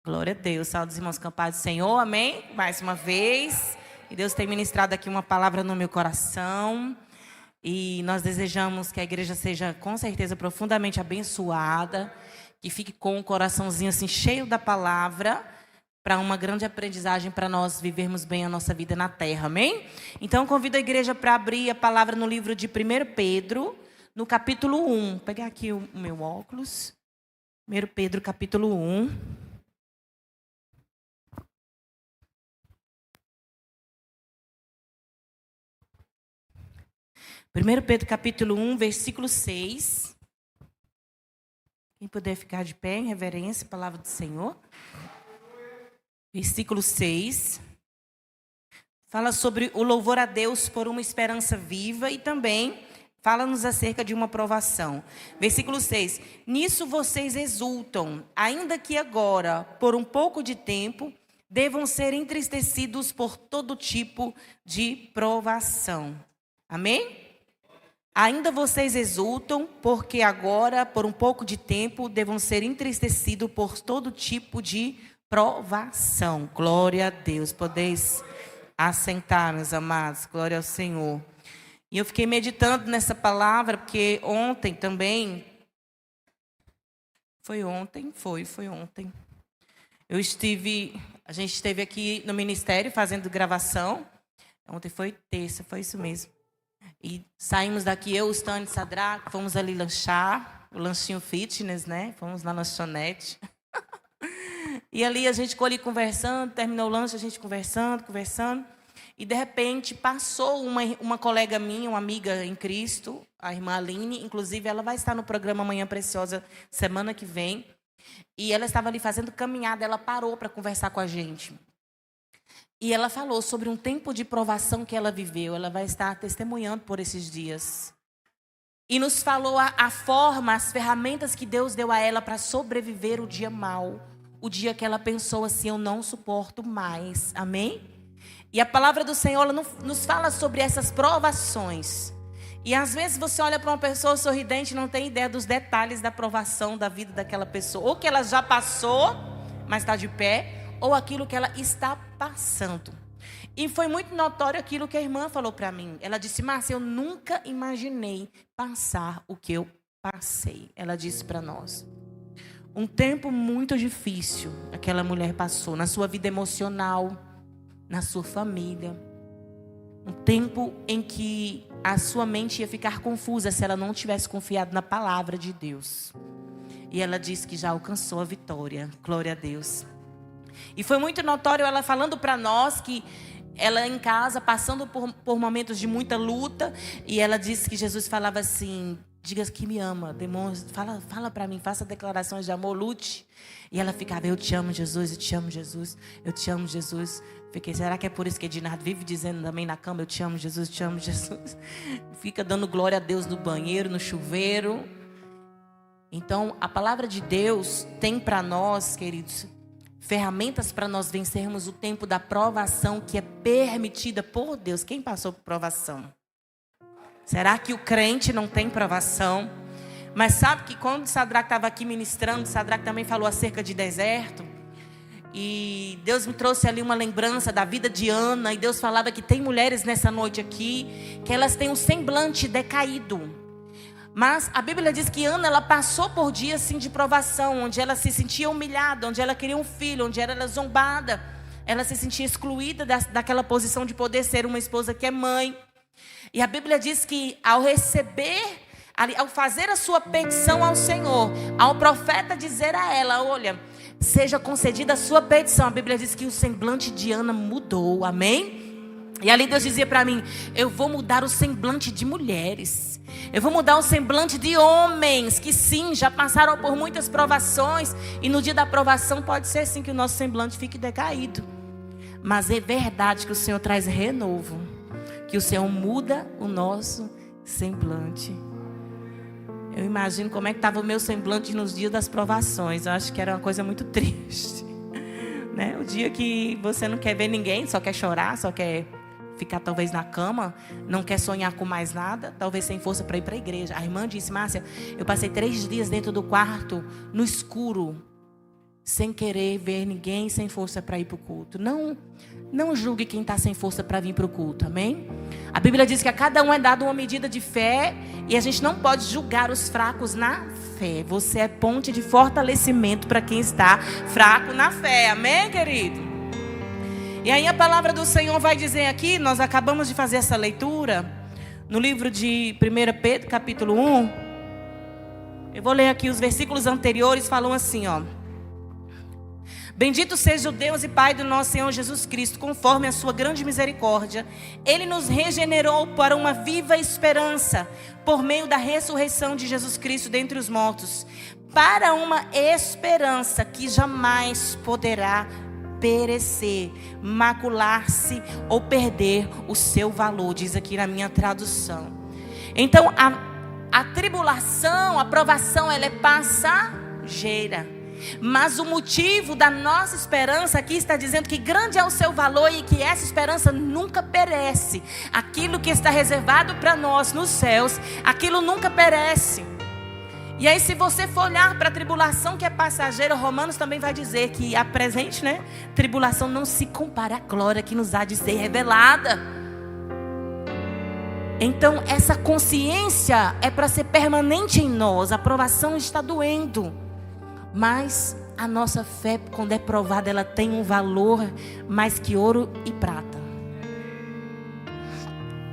Glória a Deus. Salve os irmãos campados do Senhor. Amém? Mais uma vez. E Deus tem ministrado aqui uma palavra no meu coração. E nós desejamos que a igreja seja, com certeza, profundamente abençoada. Que fique com o coraçãozinho assim, cheio da palavra. Para uma grande aprendizagem para nós vivermos bem a nossa vida na terra. Amém? Então, convido a igreja para abrir a palavra no livro de 1 Pedro, no capítulo 1. Vou pegar aqui o meu óculos. 1 Pedro, capítulo 1. 1 Pedro capítulo 1, versículo 6. Quem puder ficar de pé em reverência, palavra do Senhor. Versículo 6. Fala sobre o louvor a Deus por uma esperança viva e também fala-nos acerca de uma provação. Versículo 6. Nisso vocês exultam, ainda que agora, por um pouco de tempo, devam ser entristecidos por todo tipo de provação. Amém? Ainda vocês exultam, porque agora, por um pouco de tempo, devam ser entristecidos por todo tipo de provação. Glória a Deus. Podeis assentar, meus amados. Glória ao Senhor. E eu fiquei meditando nessa palavra, porque ontem também... Foi ontem. A gente esteve aqui no ministério fazendo gravação. Ontem foi terça, foi isso mesmo. E saímos daqui, eu, o Stane e Sadraque, fomos ali lanchar, o lanchinho fitness, né? Fomos na lanchonete. E ali a gente ficou ali conversando, terminou o lanche, a gente conversando. E de repente passou uma colega minha, uma amiga em Cristo, a irmã Aline. Inclusive ela vai estar no programa Manhã Preciosa semana que vem. E ela estava ali fazendo caminhada, ela parou para conversar com a gente. E ela falou sobre um tempo de provação que ela viveu. Ela vai estar testemunhando por esses dias. E nos falou a forma, as ferramentas que Deus deu a ela para sobreviver o dia mau. O dia que ela pensou assim, eu não suporto mais. Amém? E a palavra do Senhor ela nos fala sobre essas provações. E às vezes você olha para uma pessoa sorridente e não tem ideia dos detalhes da provação da vida daquela pessoa. Ou que ela já passou, mas está de pé. Ou aquilo que ela está passando. E foi muito notório aquilo que a irmã falou para mim. Ela disse, Márcia, eu nunca imaginei passar o que eu passei. Ela disse para nós. Um tempo muito difícil aquela mulher passou na sua vida emocional, na sua família. Um tempo em que a sua mente ia ficar confusa se ela não tivesse confiado na palavra de Deus. E ela disse que já alcançou a vitória. Glória a Deus. E foi muito notório ela falando para nós que ela em casa, passando por momentos de muita luta. E ela disse que Jesus falava assim, diga que me ama, fala para mim, faça declarações de amor, lute. E ela ficava, eu te amo Jesus, eu te amo Jesus, eu te amo Jesus. Fiquei, será que é por isso que Edinardo vive dizendo também na cama, eu te amo Jesus, eu te amo Jesus. Fica dando glória a Deus no banheiro, no chuveiro. Então a palavra de Deus tem para nós, queridos, ferramentas para nós vencermos o tempo da provação que é permitida por Deus. Quem passou por provação? Será que o crente não tem provação? Mas sabe que quando Sadraque estava aqui ministrando, Sadraque também falou acerca de deserto. E Deus me trouxe ali uma lembrança da vida de Ana. E Deus falava que tem mulheres nessa noite aqui que elas têm um semblante decaído. Mas a Bíblia diz que Ana, ela passou por dias assim, de provação, onde ela se sentia humilhada, onde ela queria um filho, onde era zombada. Ela se sentia excluída daquela posição de poder ser uma esposa que é mãe. E a Bíblia diz que ao receber, ao fazer a sua petição ao Senhor, ao profeta dizer a ela, olha, seja concedida a sua petição. A Bíblia diz que o semblante de Ana mudou, amém? E ali Deus dizia para mim, eu vou mudar o semblante de mulheres. Eu vou mudar o semblante de homens que sim, já passaram por muitas provações. E no dia da provação pode ser sim que o nosso semblante fique decaído. Mas é verdade que o Senhor traz renovo. Que o Senhor muda o nosso semblante. Eu imagino como é que estava o meu semblante nos dias das provações. Eu acho que era uma coisa muito triste. Né? O dia que você não quer ver ninguém, só quer chorar, só quer ficar talvez na cama, não quer sonhar com mais nada, talvez sem força para ir para a igreja. A irmã disse, Márcia, eu passei 3 dias dentro do quarto, no escuro, sem querer ver ninguém sem força para ir para o culto. Não julgue quem está sem força para vir para o culto, amém? A Bíblia diz que a cada um é dado uma medida de fé e a gente não pode julgar os fracos na fé. Você é ponte de fortalecimento para quem está fraco na fé, amém, querido? E aí a palavra do Senhor vai dizer aqui, nós acabamos de fazer essa leitura, no livro de 1 Pedro, capítulo 1. Eu vou ler aqui os versículos anteriores, falam assim, ó. Bendito seja o Deus e Pai do nosso Senhor Jesus Cristo, conforme a sua grande misericórdia. Ele nos regenerou para uma viva esperança, por meio da ressurreição de Jesus Cristo dentre os mortos, para uma esperança que jamais poderá perecer, macular-se ou perder o seu valor, diz aqui na minha tradução. Então, a tribulação, a provação, ela é passageira. Mas o motivo da nossa esperança aqui está dizendo que grande é o seu valor e que essa esperança nunca perece. Aquilo que está reservado para nós nos céus, aquilo nunca perece. E aí, se você for olhar para a tribulação que é passageira, Romanos também vai dizer que a presente, tribulação não se compara à glória que nos há de ser revelada. Então, essa consciência é para ser permanente em nós. A provação está doendo. Mas a nossa fé, quando é provada, ela tem um valor mais que ouro e prata.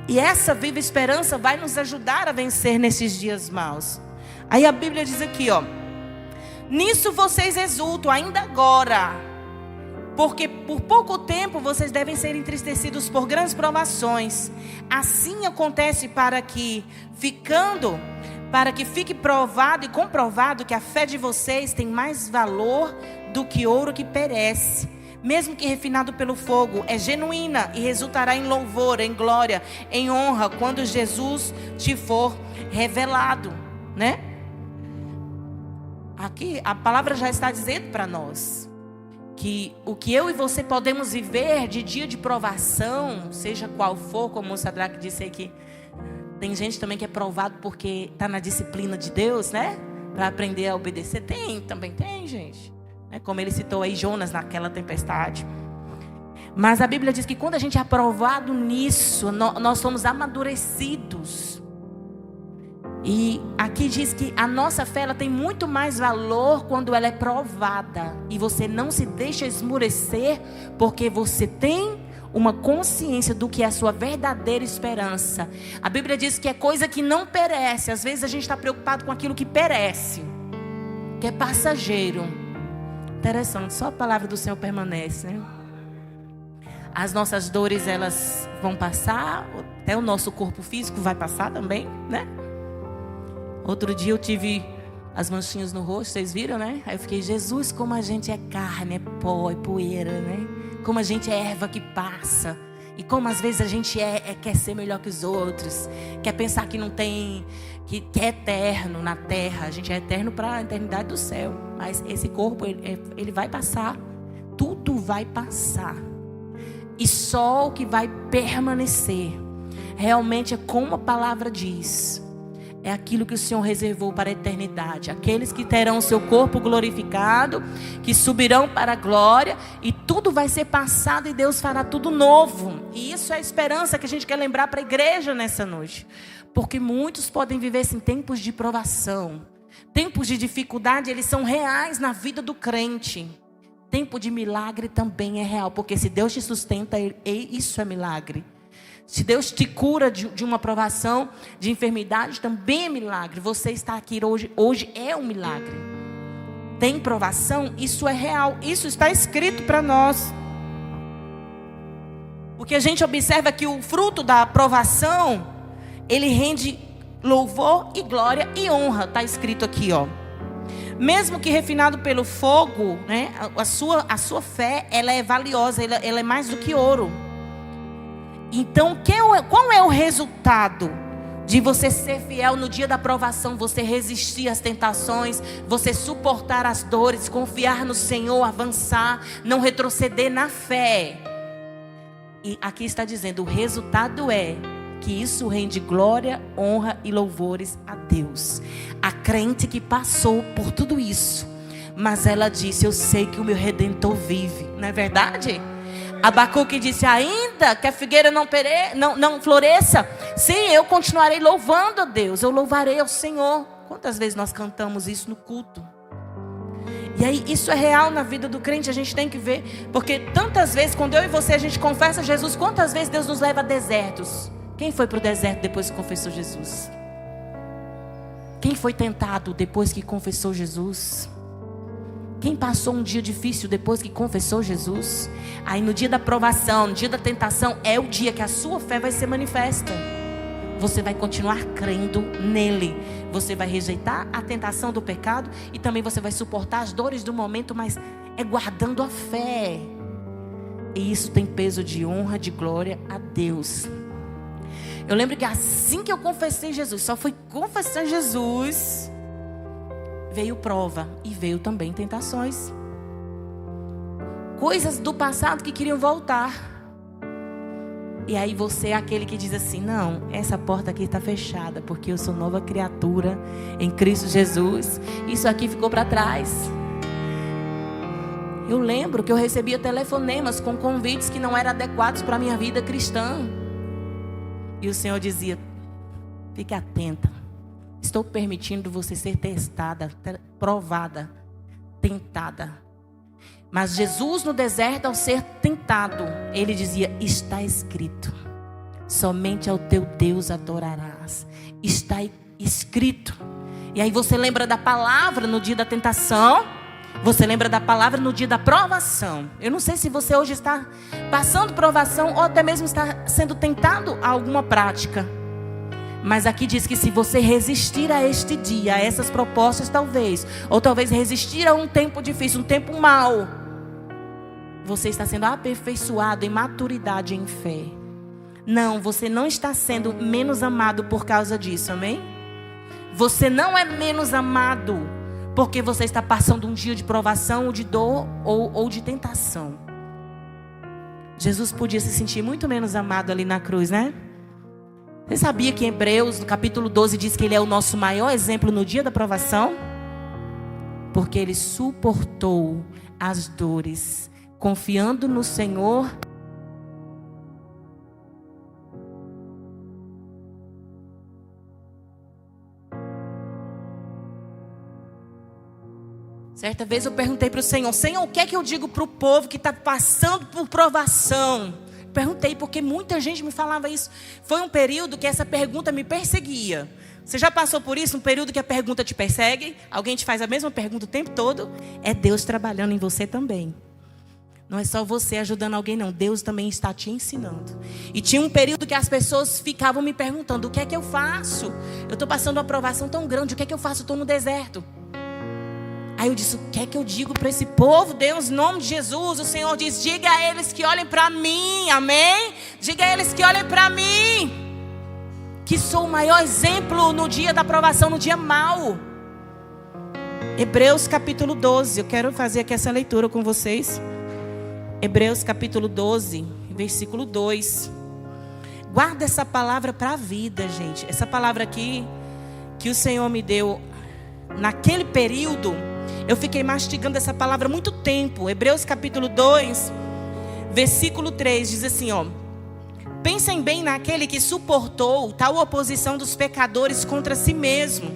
E essa viva esperança vai nos ajudar a vencer nesses dias maus. Aí a Bíblia diz aqui, ó. Nisso vocês exultam ainda agora, porque por pouco tempo vocês devem ser entristecidos por grandes provações. Assim acontece para que fique provado e comprovado que a fé de vocês tem mais valor do que ouro que perece, mesmo que refinado pelo fogo, é genuína e resultará em louvor, em glória, em honra, quando Jesus te for revelado, Aqui a palavra já está dizendo para nós que o que eu e você podemos viver de dia de provação, seja qual for, como o Sadraque disse aqui. Tem gente também que é provado porque está na disciplina de Deus, para aprender a obedecer. Também tem gente. Como ele citou aí Jonas naquela tempestade. Mas a Bíblia diz que quando a gente é aprovado nisso, nós somos amadurecidos. E aqui diz que a nossa fé ela tem muito mais valor quando ela é provada. E você não se deixa esmurecer porque você tem uma consciência do que é a sua verdadeira esperança. A Bíblia diz que é coisa que não perece. Às vezes a gente está preocupado com aquilo que perece, que é passageiro. Interessante, só a palavra do Senhor permanece, As nossas dores, elas vão passar, até o nosso corpo físico vai passar também, Outro dia eu tive as manchinhas no rosto, vocês viram, Aí eu fiquei, Jesus, como a gente é carne, é pó, é poeira, Como a gente é erva que passa. E como às vezes a gente quer ser melhor que os outros. Quer pensar que não tem, que é eterno na terra. A gente é eterno para a eternidade do céu. Mas esse corpo, ele vai passar. Tudo vai passar. E só o que vai permanecer realmente é como a palavra diz. É aquilo que o Senhor reservou para a eternidade. Aqueles que terão o seu corpo glorificado, que subirão para a glória, e tudo vai ser passado e Deus fará tudo novo. E isso é a esperança que a gente quer lembrar para a igreja nessa noite. Porque muitos podem viver em tempos de provação. Tempos de dificuldade, eles são reais na vida do crente. Tempo de milagre também é real. Porque se Deus te sustenta, isso é milagre. Se Deus te cura de uma provação, de enfermidade, também é milagre. Você está aqui hoje é um milagre. Tem provação, isso é real. Isso está escrito para nós. O que a gente observa é que o fruto da provação, ele rende louvor e glória e honra. Está escrito aqui, ó. Mesmo que refinado pelo fogo, a sua fé, ela é valiosa, ela é mais do que ouro. Então, qual é o resultado de você ser fiel no dia da provação? Você resistir às tentações, você suportar as dores, confiar no Senhor, avançar, não retroceder na fé. E aqui está dizendo, o resultado é que isso rende glória, honra e louvores a Deus. A crente que passou por tudo isso Mas ela disse: eu sei que o meu Redentor vive. Não é verdade? Abacuque disse: ainda que a figueira não floresça, sim, eu continuarei louvando a Deus. Eu louvarei ao Senhor. Quantas vezes nós cantamos isso no culto? E aí isso é real na vida do crente. A gente tem que ver. Porque tantas vezes, quando eu e você a gente confessa Jesus, quantas vezes Deus nos leva a desertos? Quem foi para o deserto depois que confessou Jesus? Quem foi tentado depois que confessou Jesus? Quem passou um dia difícil depois que confessou Jesus? Aí no dia da provação, no dia da tentação, é o dia que a sua fé vai ser manifesta. Você vai continuar crendo nele. Você vai rejeitar a tentação do pecado. E também você vai suportar as dores do momento, mas é guardando a fé. E isso tem peso de honra, de glória a Deus. Eu lembro que assim que eu confessei Jesus, só fui confessar Jesus, veio prova e veio também tentações. Coisas do passado que queriam voltar. E aí você é aquele que diz assim: não, essa porta aqui está fechada, porque eu sou nova criatura em Cristo Jesus. Isso aqui ficou para trás. Eu lembro que eu recebia telefonemas com convites que não eram adequados para a minha vida cristã. E o Senhor dizia: fique atenta. Estou permitindo você ser testada, provada, tentada. Mas Jesus no deserto, ao ser tentado, ele dizia: está escrito, somente ao teu Deus adorarás. Está escrito. E aí você lembra da palavra no dia da tentação. Você lembra da palavra no dia da provação. Eu não sei se você hoje está passando provação ou até mesmo está sendo tentado a alguma prática. Mas aqui diz que se você resistir a este dia, a essas propostas talvez, ou talvez resistir a um tempo difícil, um tempo mau, você está sendo aperfeiçoado em maturidade, em fé. Não, você não está sendo menos amado por causa disso, amém? Você não é menos amado porque você está passando um dia de provação, ou de dor, ou de tentação. Jesus podia se sentir muito menos amado ali na cruz, né? Você sabia que em Hebreus, no capítulo 12, diz que ele é o nosso maior exemplo no dia da provação? Porque ele suportou as dores, confiando no Senhor. Certa vez eu perguntei para o Senhor: Senhor, o que é que eu digo para o povo que está passando por provação? Perguntei porque muita gente me falava isso. Foi um período que essa pergunta me perseguia. Você já passou por isso? Um período que a pergunta te persegue? Alguém te faz a mesma pergunta o tempo todo? É Deus trabalhando em você também. Não é só você ajudando alguém, não. Deus também está te ensinando. E tinha um período que as pessoas ficavam me perguntando: o que é que eu faço? Eu estou passando uma provação tão grande, o que é que eu faço? Eu estou no deserto. Aí eu disse: o que é que eu digo para esse povo? Deus, em nome de Jesus, o Senhor diz: diga a eles que olhem para mim, amém? Diga a eles que olhem para mim, que sou o maior exemplo no dia da provação, no dia mau. Hebreus capítulo 12, eu quero fazer aqui essa leitura com vocês. Hebreus capítulo 12, versículo 2. Guarda essa palavra para a vida, gente. Essa palavra aqui que o Senhor me deu naquele período, eu fiquei mastigando essa palavra há muito tempo. Hebreus capítulo 2, versículo 3 diz assim, ó: pensem bem naquele que suportou tal oposição dos pecadores contra si mesmo.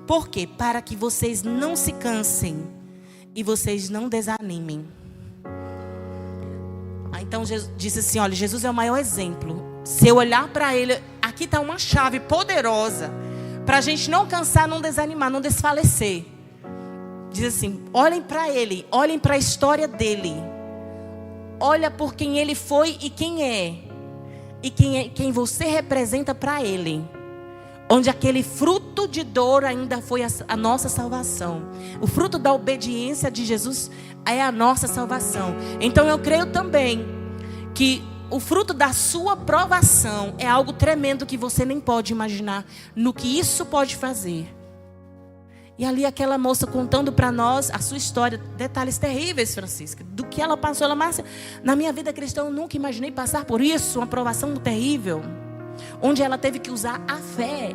Por quê? Para que vocês não se cansem e vocês não desanimem. Então Jesus disse assim: olha, Jesus é o maior exemplo. Se eu olhar para ele, aqui está uma chave poderosa para a gente não cansar, não desanimar, não desfalecer. Diz assim: olhem para ele, olhem para a história dele, olha por quem ele foi e quem é, e quem você representa para ele. Onde aquele fruto de dor ainda foi a nossa salvação. O fruto da obediência de Jesus é a nossa salvação. Então eu creio também que o fruto da sua provação é algo tremendo que você nem pode imaginar no que isso pode fazer. E ali aquela moça contando para nós a sua história, detalhes terríveis, Francisca, do que ela passou. Ela: Márcia, na minha vida cristã eu nunca imaginei passar por isso, uma provação terrível. Onde ela teve que usar a fé,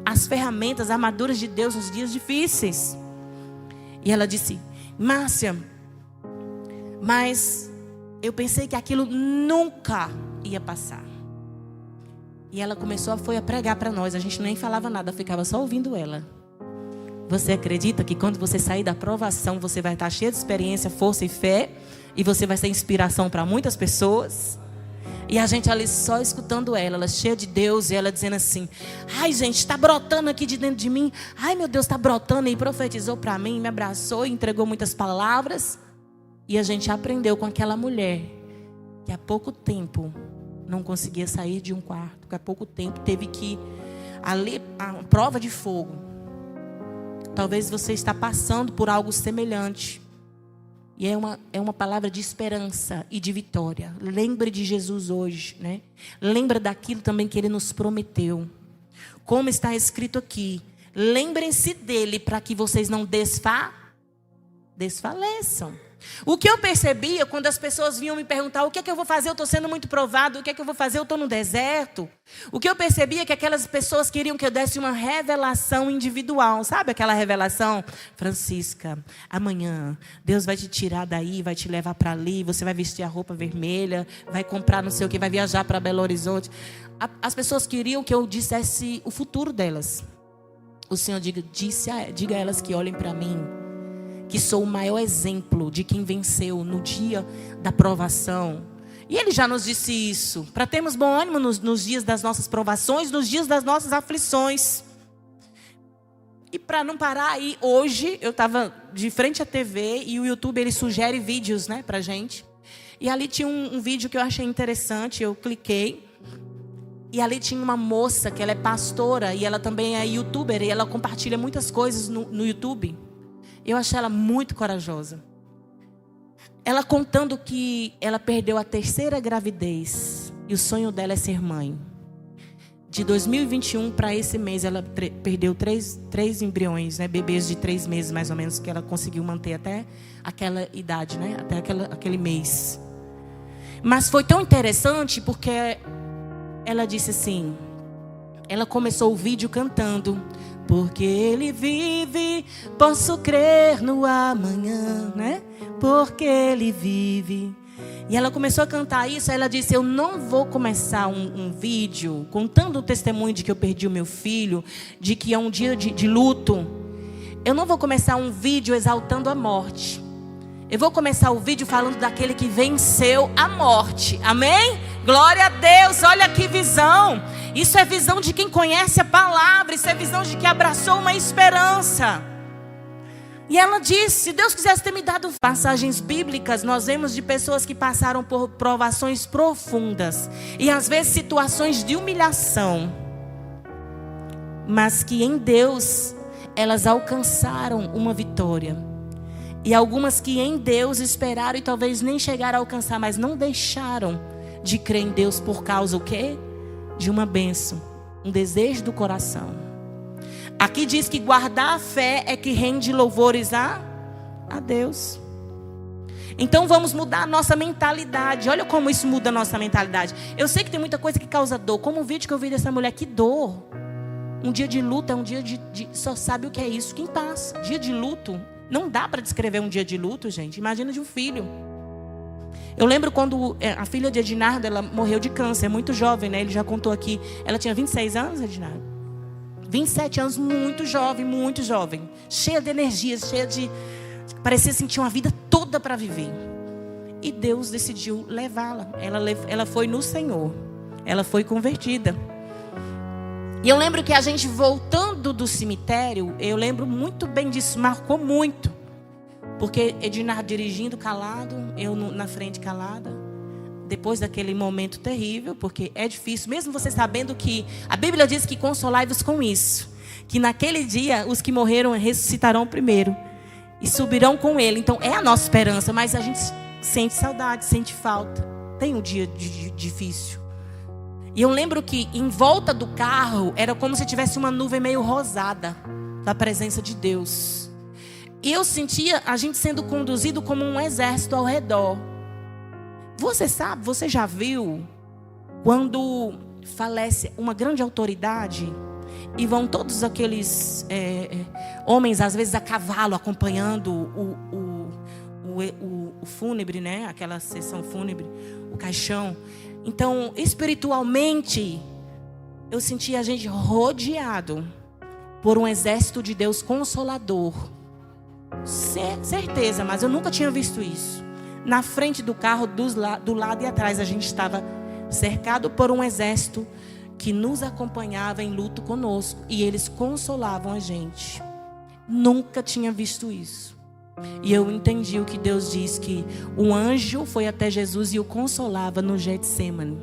as ferramentas, as armaduras de Deus nos dias difíceis. E ela disse: Márcia, mas eu pensei que aquilo nunca ia passar. E ela foi a pregar para nós. A gente nem falava nada, ficava só ouvindo ela. Você acredita que quando você sair da provação, você vai estar cheio de experiência, força e fé, e você vai ser inspiração para muitas pessoas? E a gente ali só escutando ela cheia de Deus, e ela dizendo assim: ai, gente, está brotando aqui de dentro de mim. Ai, meu Deus, está brotando. E profetizou para mim, me abraçou e entregou muitas palavras. E a gente aprendeu com aquela mulher que há pouco tempo não conseguia sair de um quarto, que há pouco tempo teve que ali a prova de fogo. Talvez você está passando por algo semelhante. E é uma palavra de esperança e de vitória. Lembre de Jesus hoje, né? Lembra daquilo também que Ele nos prometeu. Como está escrito aqui: lembrem-se dele para que vocês não desfaleçam. O que eu percebia quando as pessoas vinham me perguntar: o que é que eu vou fazer? Eu estou sendo muito provado. O que é que eu vou fazer? Eu estou no deserto. O que eu percebia é que aquelas pessoas queriam que eu desse uma revelação individual. Sabe aquela revelação? Francisca, amanhã Deus vai te tirar daí, vai te levar para ali. Você vai vestir a roupa vermelha, vai comprar não sei o que, vai viajar para Belo Horizonte. As pessoas queriam que eu dissesse o futuro delas. O Senhor diga a elas que olhem para mim, que sou o maior exemplo de quem venceu no dia da provação. E Ele já nos disse isso, para termos bom ânimo nos dias das nossas provações, nos dias das nossas aflições. E para não parar aí, hoje eu estava de frente à TV e o YouTube ele sugere vídeos, né, para gente. E ali tinha um vídeo que eu achei interessante, eu cliquei. E ali tinha uma moça que ela é pastora e ela também é youtuber e ela compartilha muitas coisas no YouTube. Eu achei ela muito corajosa. Ela contando que ela perdeu a 3ª gravidez. E o sonho dela é ser mãe. De 2021 para esse mês, ela perdeu três embriões, né? Bebês de 3 meses mais ou menos, que ela conseguiu manter até aquela idade, né? Até aquele mês. Mas foi tão interessante porque ela disse assim... Ela começou o vídeo cantando: porque Ele vive, posso crer no amanhã, né? Porque Ele vive. E ela começou a cantar isso. Aí ela disse: eu não vou começar um vídeo contando o testemunho de que eu perdi o meu filho, de que é um dia de luto. Eu não vou começar um vídeo exaltando a morte. Eu vou começar o vídeo falando daquele que venceu a morte. Amém? Glória a Deus, olha que visão. Isso é visão de quem conhece a palavra. Isso é visão de quem abraçou uma esperança. E ela disse: se Deus quisesse ter me dado passagens bíblicas, nós vemos de pessoas que passaram por provações profundas. E às vezes situações de humilhação. Mas que em Deus elas alcançaram uma vitória. E algumas que em Deus esperaram e talvez nem chegaram a alcançar, mas não deixaram de crer em Deus por causa o quê? De uma bênção, um desejo do coração. Aqui diz que guardar a fé é que rende louvores a Deus. Então vamos mudar a nossa mentalidade. Olha como isso muda a nossa mentalidade. Eu sei que tem muita coisa que causa dor, como o vídeo que eu vi dessa mulher, que dor. Um dia de luta é um dia de só sabe o que é isso quem passa. Dia de luto, não dá para descrever um dia de luto, gente. Imagina de um filho. Eu lembro quando a filha de Ednardo, ela morreu de câncer, muito jovem, né? Ele já contou aqui. Ela tinha 26 anos, Ednardo? 27 anos, muito jovem. Cheia de energia, cheia de... parecia sentir uma vida toda para viver. E Deus decidiu levá-la. Ela foi no Senhor. Ela foi convertida. E eu lembro que a gente voltando do cemitério, eu lembro muito bem disso, marcou muito. Porque Ednardo dirigindo calado, eu na frente calada. Depois daquele momento terrível, porque é difícil, mesmo você sabendo que a Bíblia diz que consolai-vos com isso. Que naquele dia os que morreram ressuscitarão primeiro e subirão com Ele. Então é a nossa esperança, mas a gente sente saudade, sente falta. Tem um dia difícil. E eu lembro que em volta do carro era como se tivesse uma nuvem meio rosada da presença de Deus. E eu sentia a gente sendo conduzido como um exército ao redor. Você sabe, você já viu quando falece uma grande autoridade E vão todos aqueles homens, às vezes a cavalo, acompanhando o fúnebre, né? Aquela sessão fúnebre, o caixão. Então, espiritualmente, eu senti a gente rodeado por um exército de Deus consolador. Certeza, mas eu nunca tinha visto isso. Na frente do carro, do lado e atrás, a gente estava cercado por um exército que nos acompanhava em luto conosco. E eles consolavam a gente. Nunca tinha visto isso. E eu entendi o que Deus diz, que um anjo foi até Jesus e o consolava no Getsemane.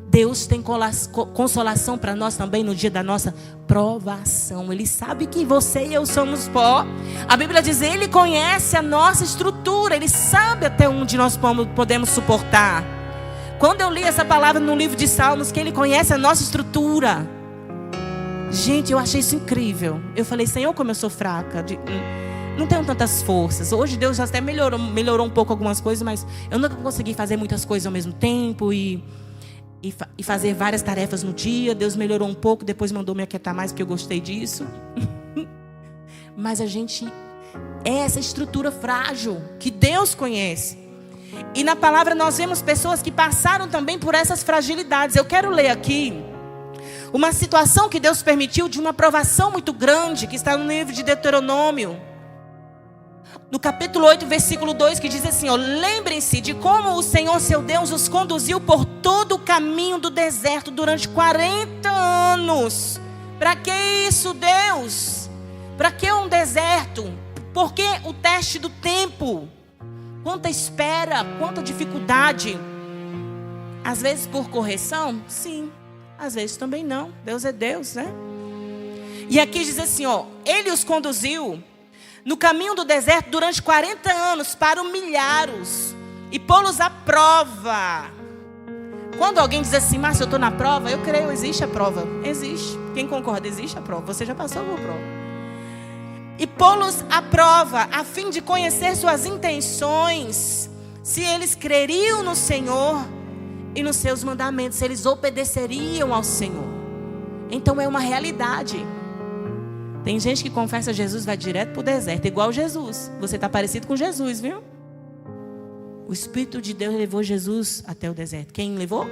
Deus tem consolação para nós também no dia da nossa provação. Ele sabe que você e eu somos pó. A Bíblia diz, Ele conhece a nossa estrutura. Ele sabe até onde nós podemos suportar. Quando eu li essa palavra no livro de Salmos, que Ele conhece a nossa estrutura. Gente, eu achei isso incrível. Eu falei, Senhor, como eu sou fraca. Não tenho tantas forças. Hoje Deus já até melhorou um pouco algumas coisas, mas eu nunca consegui fazer muitas coisas ao mesmo tempo e fazer várias tarefas no dia. Deus melhorou um pouco, depois mandou me aquietar mais, porque eu gostei disso. Mas a gente é essa estrutura frágil que Deus conhece. E na palavra nós vemos pessoas que passaram também por essas fragilidades. Eu quero ler aqui uma situação que Deus permitiu de uma provação muito grande, que está no livro de Deuteronômio, no capítulo 8, versículo 2, que diz assim, ó, lembrem-se de como o Senhor seu Deus os conduziu por todo o caminho do deserto durante 40 anos. Para que isso, Deus? Para que um deserto? Por que o teste do tempo? Quanta espera, quanta dificuldade. Às vezes por correção? Sim. Às vezes também não. Deus é Deus, né? E aqui diz assim, ó, Ele os conduziu no caminho do deserto durante 40 anos para humilhá-los e pô-los à prova. Quando alguém diz assim, Márcia, eu estou na prova, eu creio, existe a prova. Existe. Quem concorda? Existe a prova. Você já passou por prova. E pô-los à prova, a fim de conhecer suas intenções, se eles creriam no Senhor e nos seus mandamentos, se eles obedeceriam ao Senhor. Então é uma realidade. Tem gente que confessa Jesus, vai direto para o deserto, igual Jesus. Você está parecido com Jesus, viu? O Espírito de Deus levou Jesus até o deserto. Quem levou?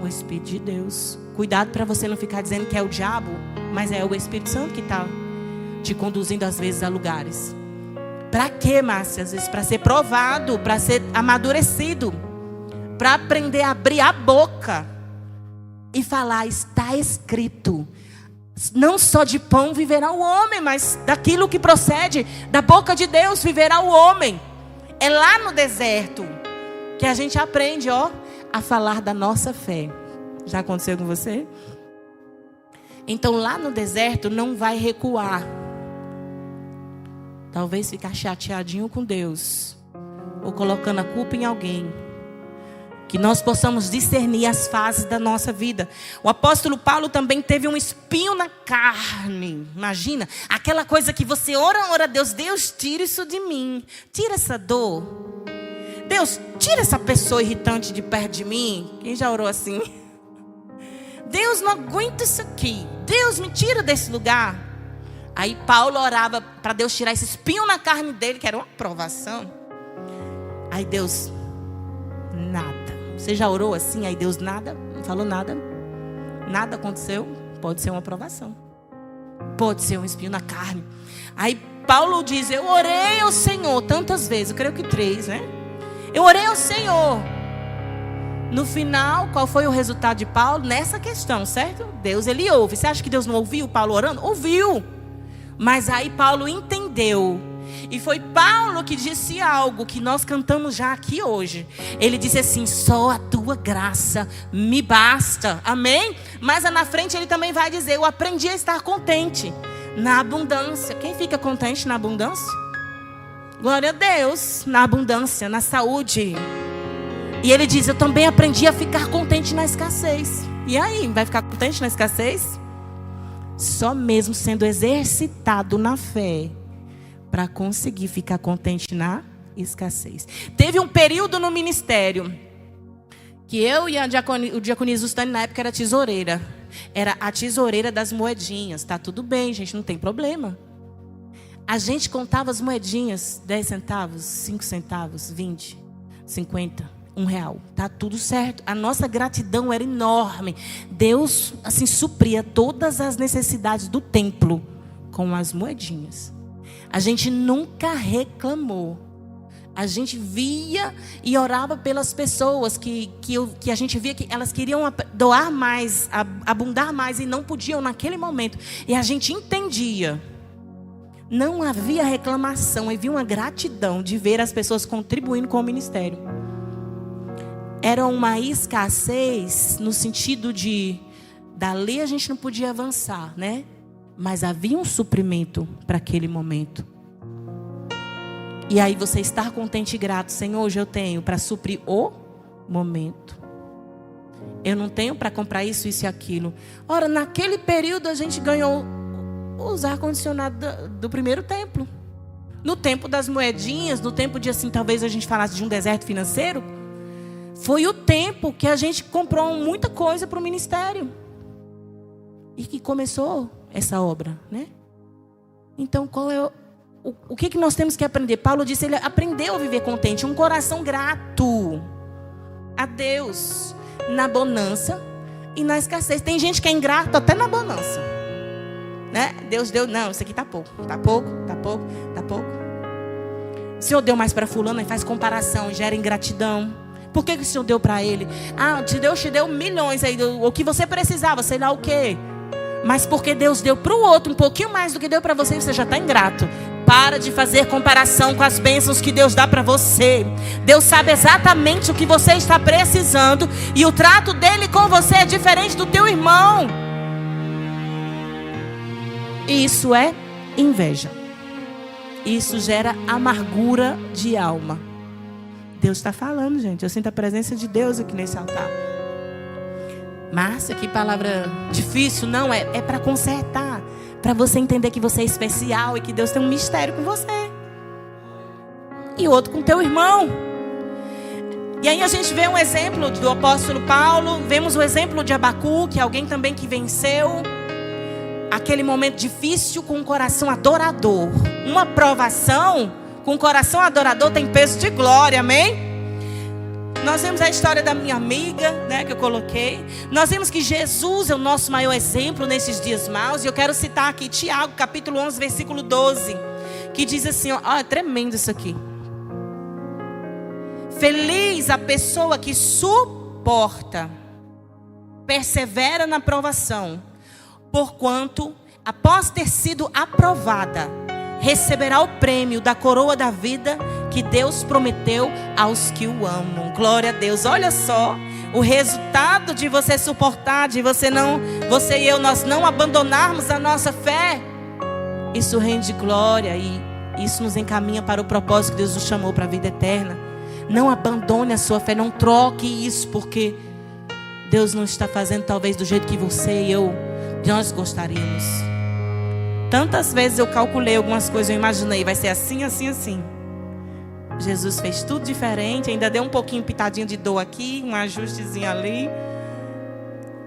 O Espírito de Deus. Cuidado para você não ficar dizendo que é o diabo, mas é o Espírito Santo que está te conduzindo às vezes a lugares. Para quê, Márcia? Às vezes para ser provado, para ser amadurecido, para aprender a abrir a boca e falar, está escrito. Não só de pão viverá o homem, mas daquilo que procede da boca de Deus viverá o homem. É lá no deserto que a gente aprende, ó, a falar da nossa fé. Já aconteceu com você? Então lá no deserto não vai recuar. Talvez ficar chateadinho com Deus, ou colocando a culpa em alguém. Que nós possamos discernir as fases da nossa vida. O apóstolo Paulo também teve um espinho na carne. Imagina, aquela coisa que você ora a Deus. Deus, tira isso de mim. Tira essa dor. Deus, tira essa pessoa irritante de perto de mim. Quem já orou assim? Deus, não aguento isso aqui. Deus, me tira desse lugar. Aí Paulo orava para Deus tirar esse espinho na carne dele, que era uma provação. Aí Deus, nada. Você já orou assim? Aí Deus nada, não falou nada. Nada aconteceu. Pode ser uma provação. Pode ser um espinho na carne. Aí Paulo diz, eu orei ao Senhor tantas vezes. Eu creio que 3, né? Eu orei ao Senhor. No final, qual foi o resultado de Paulo? Nessa questão, certo? Deus, Ele ouve. Você acha que Deus não ouviu Paulo orando? Ouviu. Mas aí Paulo entendeu. E foi Paulo que disse algo que nós cantamos já aqui hoje. Ele disse assim, só a tua graça me basta. Amém? Mas na frente ele também vai dizer, eu aprendi a estar contente na abundância. Quem fica contente na abundância? Glória a Deus. Na abundância, na saúde. E ele diz, eu também aprendi a ficar contente na escassez. E aí, vai ficar contente na escassez? Só mesmo sendo exercitado na fé para conseguir ficar contente na escassez. Teve um período no ministério que eu e o diaconisa Ustani, na época, era tesoureira. era a tesoureira das moedinhas. Tá tudo bem, gente, não tem problema. A gente contava as moedinhas, 10 centavos, 5 centavos, 20, 50, R$1. Tá tudo certo. A nossa gratidão era enorme. Deus, assim, supria todas as necessidades do templo com as moedinhas. A gente nunca reclamou. A gente via e orava pelas pessoas que a gente via que elas queriam doar mais, abundar mais e não podiam naquele momento. E a gente entendia. Não havia reclamação, havia uma gratidão de ver as pessoas contribuindo com o ministério. Era uma escassez no sentido de dali a gente não podia avançar, né? Mas havia um suprimento para aquele momento. E aí você estar contente e grato, Senhor, hoje eu tenho para suprir o momento. Eu não tenho para comprar isso e aquilo. Ora, naquele período a gente ganhou os ar-condicionado do primeiro templo. No tempo das moedinhas, no tempo de assim, talvez a gente falasse de um deserto financeiro, foi o tempo que a gente comprou muita coisa para o ministério. E que começou essa obra, né? Então, qual é o que nós temos que aprender? Paulo disse, ele aprendeu a viver contente, um coração grato a Deus, na bonança e na escassez. Tem gente que é ingrato até na bonança, né? Deus deu, não, isso aqui tá pouco, tá pouco, tá pouco, tá pouco. O Senhor deu mais para fulano e faz comparação, gera ingratidão. Por que o Senhor deu para ele? Ah, Deus te deu milhões aí, o que você precisava, sei lá o quê. Mas porque Deus deu para o outro um pouquinho mais do que deu para você, você já está ingrato. Para de fazer comparação com as bênçãos que Deus dá para você. Deus sabe exatamente o que você está precisando. E o trato dele com você é diferente do teu irmão. E isso é inveja. Isso gera amargura de alma. Deus está falando, gente. Eu sinto a presença de Deus aqui nesse altar. Márcia, que palavra difícil. Não, é para consertar. Para você entender que você é especial e que Deus tem um mistério com você. E outro com teu irmão. E aí a gente vê um exemplo do apóstolo Paulo. Vemos o exemplo de Abacuque, alguém também que venceu aquele momento difícil com um coração adorador. Uma provação com um coração adorador tem peso de glória, amém? Nós vemos a história da minha amiga, né, que eu coloquei. Nós vemos que Jesus é o nosso maior exemplo nesses dias maus. E eu quero citar aqui Tiago, capítulo 11, versículo 12. Que diz assim, ó, é tremendo isso aqui. Feliz a pessoa que suporta, persevera na provação. Porquanto, após ter sido aprovada, receberá o prêmio da coroa da vida que Deus prometeu aos que o amam. Glória a Deus. Olha só o resultado de você suportar, de você e eu, nós não abandonarmos a nossa fé. Isso rende glória e isso nos encaminha para o propósito que Deus nos chamou para a vida eterna. Não abandone a sua fé, não troque isso, porque Deus não está fazendo talvez do jeito que você e eu, nós gostaríamos. Tantas vezes eu calculei algumas coisas, eu imaginei, vai ser assim, assim, assim. Jesus fez tudo diferente, ainda deu um pouquinho pitadinho de dor aqui, um ajustezinho ali.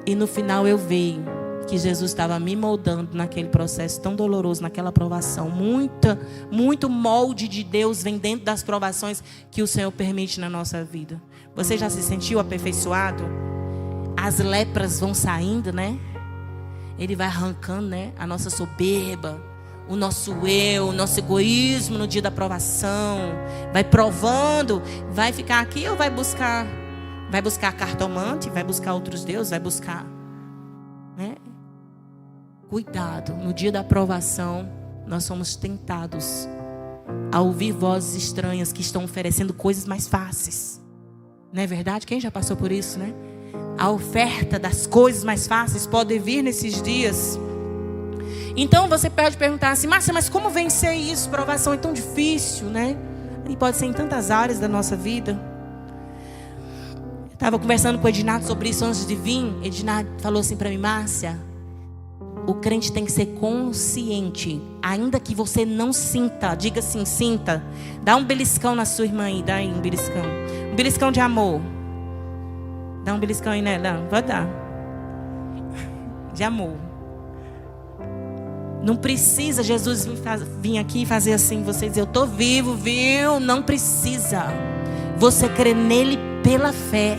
E no final eu vi que Jesus estava me moldando naquele processo tão doloroso, naquela provação. Muito molde de Deus vem dentro das provações que o Senhor permite na nossa vida. Você já se sentiu aperfeiçoado? As lepras vão saindo, né? Ele vai arrancando, né, a nossa soberba, o nosso eu, o nosso egoísmo no dia da provação. Vai provando, vai ficar aqui ou vai buscar cartomante, vai buscar outros deuses, vai buscar, né? Cuidado, no dia da provação nós somos tentados a ouvir vozes estranhas que estão oferecendo coisas mais fáceis. Não é verdade? Quem já passou por isso, né? A oferta das coisas mais fáceis pode vir nesses dias. Então você pode perguntar assim, Márcia, mas como vencer isso? Provação é tão difícil, né? E pode ser em tantas áreas da nossa vida. Eu estava conversando com o Ednardo sobre isso antes de vir. Ednardo falou assim para mim, Márcia, o crente tem que ser consciente, ainda que você não sinta. Diga assim, sinta. Dá um beliscão na sua irmã aí, dá aí um beliscão. Um beliscão de amor. Dá um beliscão aí nela, pode dar. de amor. Não precisa Jesus vir aqui e fazer assim, você dizer, eu estou vivo, viu? Não precisa. Você crê nele pela fé.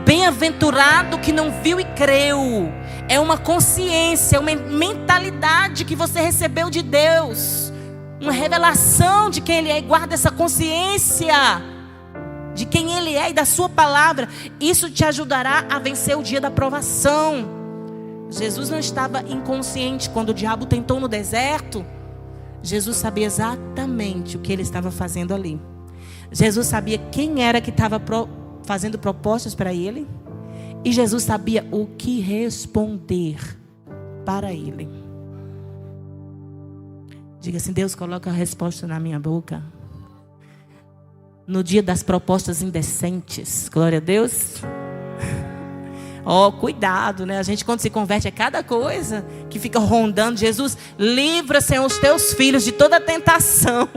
Bem-aventurado que não viu e creu. É uma consciência, uma mentalidade que você recebeu de Deus. Uma revelação de quem Ele é. E guarda essa consciência de quem Ele é e da sua palavra. Isso te ajudará a vencer o dia da provação. Jesus não estava inconsciente quando o diabo tentou no deserto. Jesus sabia exatamente o que ele estava fazendo ali. Jesus sabia quem era que estava fazendo propostas para ele. E Jesus sabia o que responder para ele. Diga assim, Deus, coloca a resposta na minha boca. No dia das propostas indecentes. Glória a Deus. Cuidado, né? A gente quando se converte é cada coisa que fica rondando. Jesus, livra, Senhor, os teus filhos de toda tentação.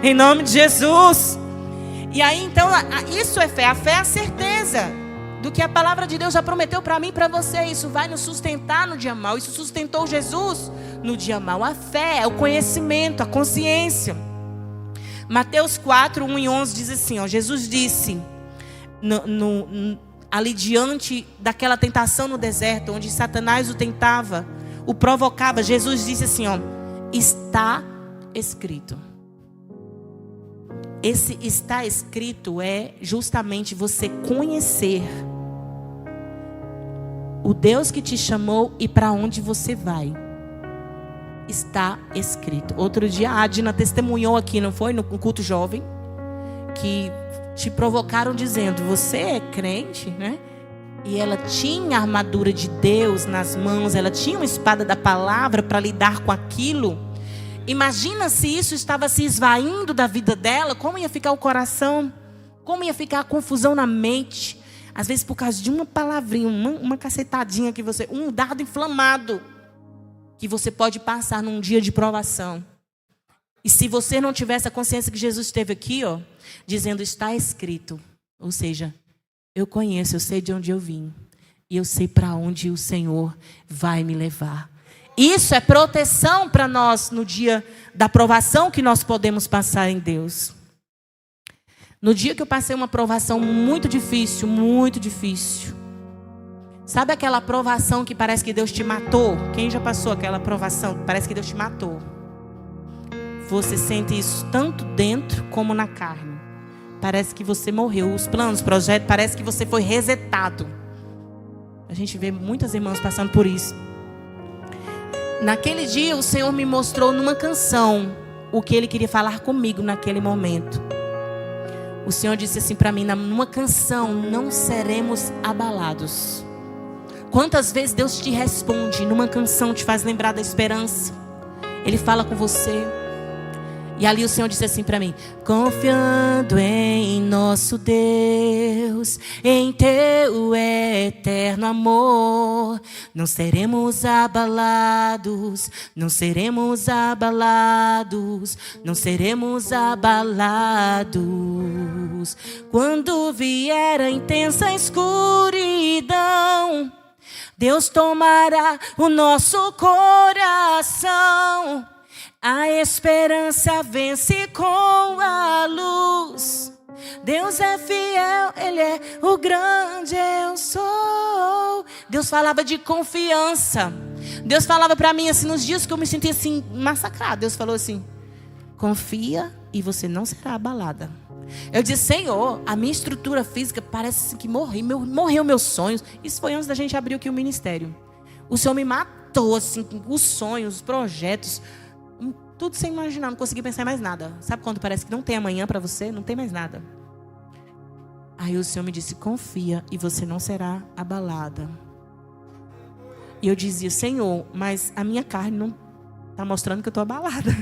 Em nome de Jesus. E aí, então, isso é fé. A fé é a certeza do que a palavra de Deus já prometeu para mim e para você. Isso vai nos sustentar no dia mau. Isso sustentou Jesus no dia mau. A fé é o conhecimento, a consciência. Mateus 4, 1 e 11 diz assim, Jesus disse, ali diante daquela tentação no deserto, onde Satanás o tentava, o provocava, Jesus disse assim, está escrito. Esse está escrito é justamente você conhecer o Deus que te chamou e para onde você vai. Está escrito. Outro dia a Adina testemunhou aqui, não foi? No culto jovem, que te provocaram dizendo, você é crente, né? E ela tinha a armadura de Deus nas mãos, ela tinha uma espada da palavra para lidar com aquilo. Imagina se isso estava se esvaindo da vida dela, como ia ficar o coração, como ia ficar a confusão na mente. Às vezes por causa de uma palavrinha, uma cacetadinha que você, um dardo inflamado, que você pode passar num dia de provação. E se você não tiver essa consciência que Jesus teve aqui, dizendo está escrito, ou seja, eu conheço, eu sei de onde eu vim e eu sei para onde o Senhor vai me levar. Isso é proteção para nós no dia da provação que nós podemos passar em Deus. No dia que eu passei uma provação muito difícil, sabe aquela provação que parece que Deus te matou? Quem já passou aquela provação que parece que Deus te matou? Você sente isso tanto dentro como na carne. Parece que você morreu. Os planos, projetos, parece que você foi resetado. A gente vê muitas irmãs passando por isso. Naquele dia o Senhor me mostrou numa canção o que Ele queria falar comigo naquele momento. O Senhor disse assim para mim, numa canção, não seremos abalados. Quantas vezes Deus te responde numa canção, te faz lembrar da esperança. Ele fala com você. E ali o Senhor disse assim para mim, confiando em nosso Deus, em teu eterno amor, não seremos abalados, não seremos abalados, não seremos abalados. Quando vier a intensa escuridão, Deus tomará o nosso coração. A esperança vence com a luz. Deus é fiel, Ele é o grande eu sou. Deus falava de confiança. Deus falava para mim assim, nos dias que eu me sentia assim, massacrada. Deus falou assim, confia e você não será abalada. Eu disse, Senhor, a minha estrutura física parece que morreu meus sonhos. Isso foi antes da gente abrir aqui o ministério. O Senhor me matou assim, os sonhos, os projetos, tudo sem imaginar, não consegui pensar em mais nada. Sabe quando parece que não tem amanhã para você? Não tem mais nada. Aí o Senhor me disse, confia e você não será abalada. E eu dizia, Senhor, mas a minha carne não está mostrando que eu estou abalada.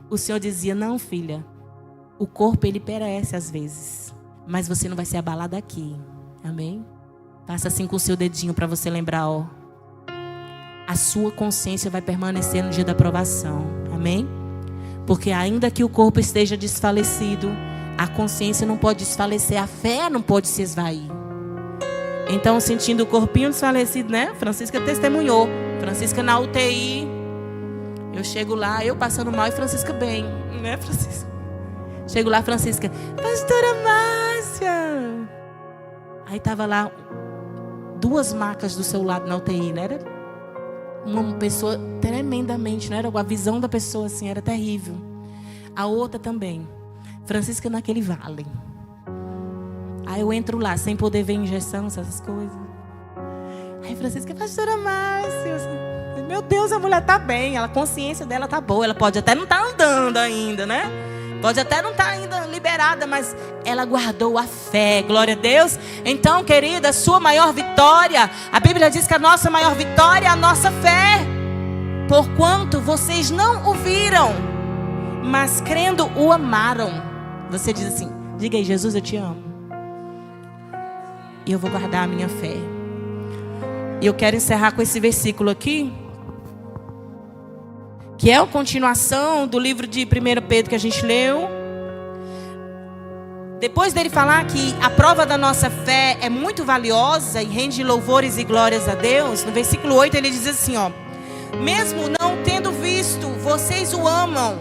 O Senhor dizia, não, filha, o corpo ele perece às vezes, mas você não vai ser abalada aqui. Amém? Faça assim com o seu dedinho para você lembrar, a sua consciência vai permanecer no dia da provação. Amém? Porque ainda que o corpo esteja desfalecido, a consciência não pode desfalecer, a fé não pode se esvair. Então, sentindo o corpinho desfalecido, né? Francisca testemunhou. Francisca na UTI. Eu chego lá, eu passando mal e Francisca bem, né, Francisca? Chego lá, Francisca, pastora Márcia. Aí tava lá 2 macas do seu lado na UTI, né? Era uma pessoa tremendamente, né? A visão da pessoa assim era terrível. A outra também. Francisca naquele vale. Aí eu entro lá sem poder ver injeção, essas coisas. Aí Francisca, pastora Márcia, meu Deus, a mulher tá bem, a consciência dela tá boa. Ela pode até não estar andando ainda, né? Pode até não estar ainda liberada, mas ela guardou a fé, glória a Deus. Então, querida, a sua maior vitória, a Bíblia diz que a nossa maior vitória é a nossa fé. Porquanto vocês não o viram, mas crendo o amaram. Você diz assim, diga aí, Jesus, eu te amo. E eu vou guardar a minha fé. E eu quero encerrar com esse versículo aqui, que é a continuação do livro de 1 Pedro que a gente leu. Depois dele falar que a prova da nossa fé é muito valiosa e rende louvores e glórias a Deus, no versículo 8 ele diz assim, ó: mesmo não tendo visto, vocês o amam.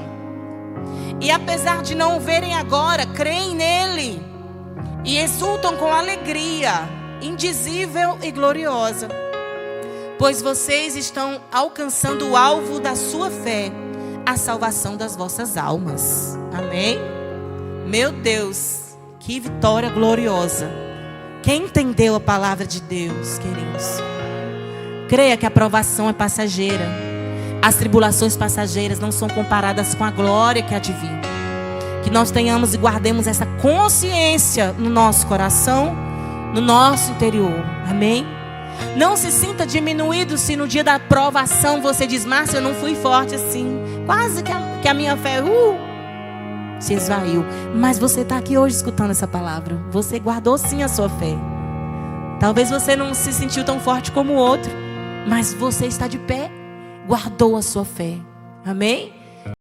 E apesar de não o verem agora, creem nele e exultam com alegria indizível e gloriosa, pois vocês estão alcançando o alvo da sua fé, a salvação das vossas almas. Amém? Meu Deus, que vitória gloriosa. Quem entendeu a palavra de Deus, queridos? Creia que a provação é passageira. As tribulações passageiras não são comparadas com a glória que há de vir. Que nós tenhamos e guardemos essa consciência no nosso coração, no nosso interior. Amém? Não se sinta diminuído se no dia da provação você diz, Márcia, eu não fui forte assim. Quase que a minha fé se esvaiu. Mas você está aqui hoje escutando essa palavra. Você guardou sim a sua fé. Talvez você não se sentiu tão forte como o outro, mas você está de pé, guardou a sua fé. Amém?